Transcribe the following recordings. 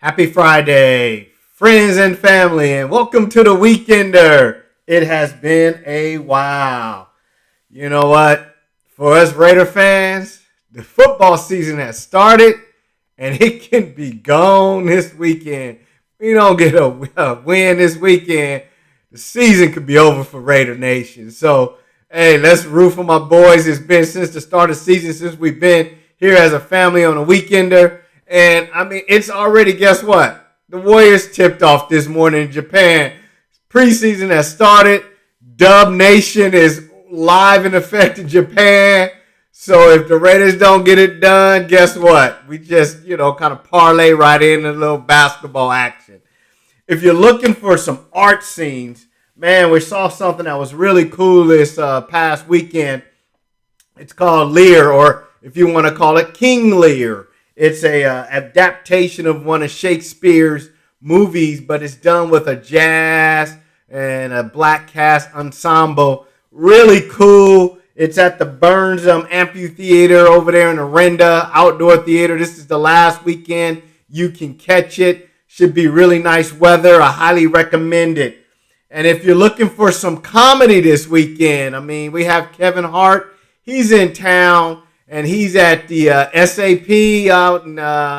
Happy Friday, friends and family, and welcome to the Weekender. It has been a while. You know what? For us Raider fans, the football season has started, and it can be gone this weekend. We don't get a win this weekend, the season could be over for Raider Nation. So, hey, let's root for my boys. It's been since the start of the season, since we've been here as a family on a Weekender. And I mean, it's already, guess what? The Warriors tipped off this morning in Japan. Preseason has started. Dub Nation is live in effect in Japan. So if the Raiders don't get it done, guess what? We just, kind of parlay right in a little basketball action. If you're looking for some art scenes, man, we saw something that was really cool this past weekend. It's called Lear, or if you want to call it King Lear. It's a adaptation of one of Shakespeare's movies, but it's done with a jazz and a black cast ensemble. Really cool. It's at the Burns Amphitheater over there in Orinda Outdoor Theater. This is the last weekend you can catch it. Should be really nice weather. I highly recommend it. And if you're looking for some comedy this weekend, I mean, we have Kevin Hart. He's in town. And he's at the SAP out in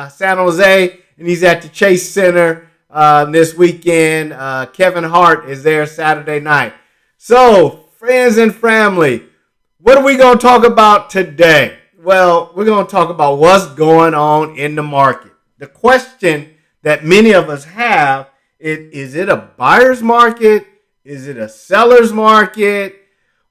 San Jose, and he's at the Chase Center this weekend. Kevin Hart is there Saturday night. So, friends and family, what are we going to talk about today? Well, we're going to talk about what's going on in the market. The question that many of us have is it a buyer's market? Is it a seller's market?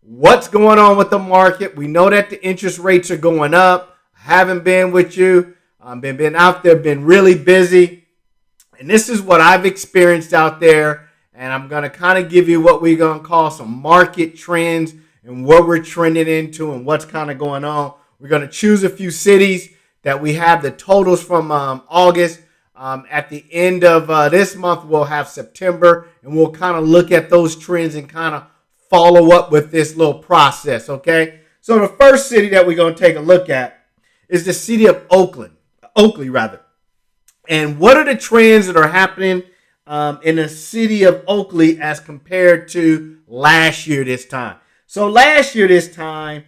What's going on with the market? We know that the interest rates are going up. I haven't been with you. I've been out there, been really busy. And this is what I've experienced out there. And I'm going to kind of give you what we're going to call some market trends and what we're trending into and what's kind of going on. We're going to choose a few cities that we have the totals from August. At the end of this month, we'll have September. And we'll kind of look at those trends and kind of follow up with this little process, okay? So the first city that we're going to take a look at is the city of Oakley. And what are the trends that are happening in the city of Oakley as compared to last year this time? So last year this time,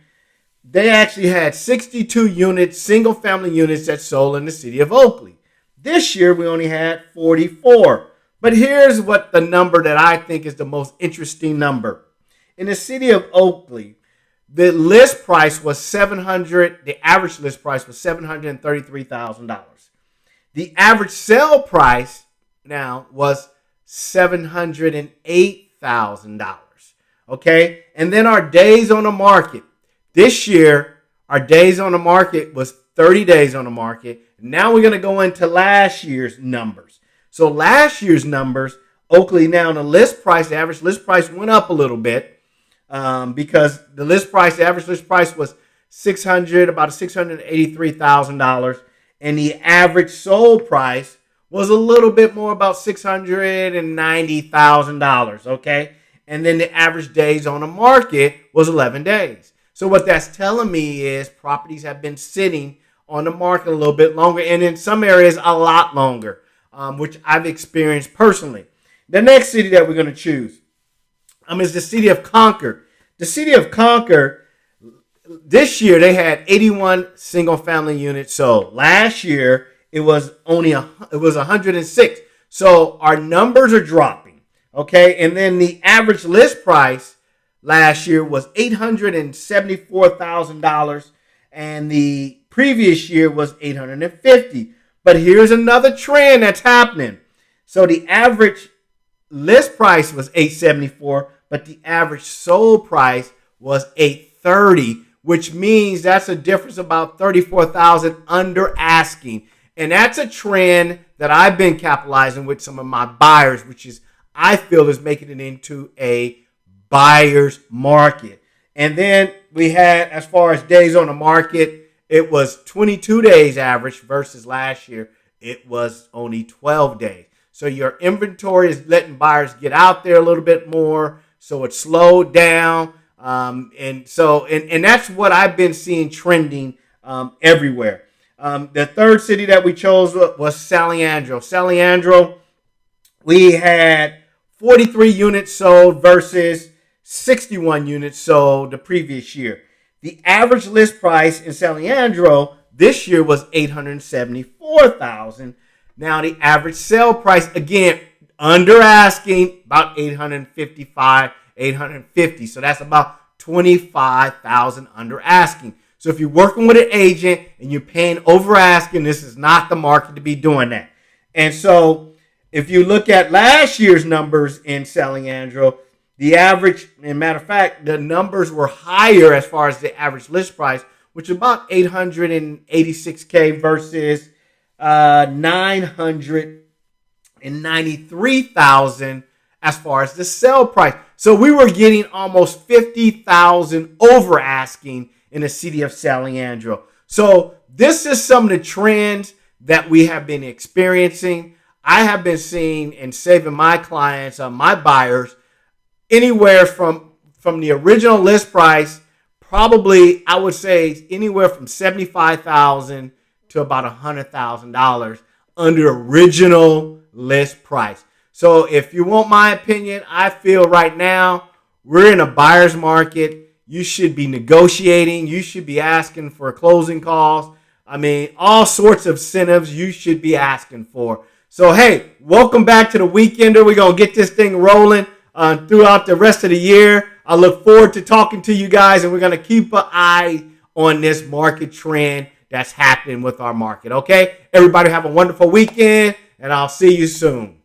they actually had 62 units, single-family units that sold in the city of Oakley. This year, we only had 44. But here's what the number that I think is the most interesting number. In the city of Oakley, the list price was the average list price was $733,000. The average sale price now was $708,000. Okay? And then our days on the market. This year, our days on the market was 30 days on the market. Now we're going to go into last year's numbers. So last year's numbers, Oakley now, the average list price went up a little bit. Because the average list price was about $683,000, and the average sold price was a little bit more, about $690,000. Okay, and then the average days on the market was 11 days. So what that's telling me is properties have been sitting on the market a little bit longer, and in some areas a lot longer, which I've experienced personally. The next city that we're going to choose is the city of Concord. The city of Concord, this year they had 81 single-family units sold. Last year it was 106. So our numbers are dropping. Okay, and then the average list price last year was $874,000, and the previous year was $850,000. But here's another trend that's happening. So the average list price was $874,000, but the average sold price was $830,000, which means that's a difference about $34,000 under asking. And that's a trend that I've been capitalizing with some of my buyers, which is I feel is making it into a buyer's market. And then we had, as far as days on the market, it was 22 days average versus last year it was only 12 days. So your inventory is letting buyers get out there a little bit more. So it slowed down. And that's what I've been seeing trending everywhere. The third city that we chose was San Leandro. San Leandro, we had 43 units sold versus 61 units sold the previous year. The average list price in San Leandro this year was $874,000. Now the average sale price, again, under asking, about 855, 850. So that's about 25,000 under asking. So if you're working with an agent and you're paying over asking, this is not the market to be doing that. And so if you look at last year's numbers in San Leandro, the average, as a matter of fact, the numbers were higher as far as the average list price, which is about $886K versus $993,000 as far as the sale price. So we were getting almost 50,000 over asking in the city of San Leandro. So this is some of the trends that we have been experiencing. I have been seeing and saving my clients, my buyers, anywhere from the original list price, probably I would say anywhere from $75,000 to about $100,000 under original list price. So if you want my opinion, I feel right now we're in a buyer's market. You should be negotiating. You should be asking for closing calls. I mean, all sorts of incentives you should be asking for. So, hey, welcome back to the Weekender. We're going to get this thing rolling throughout the rest of the year. I look forward to talking to you guys, and we're going to keep an eye on this market trend that's happening with our market, okay? Everybody have a wonderful weekend, and I'll see you soon.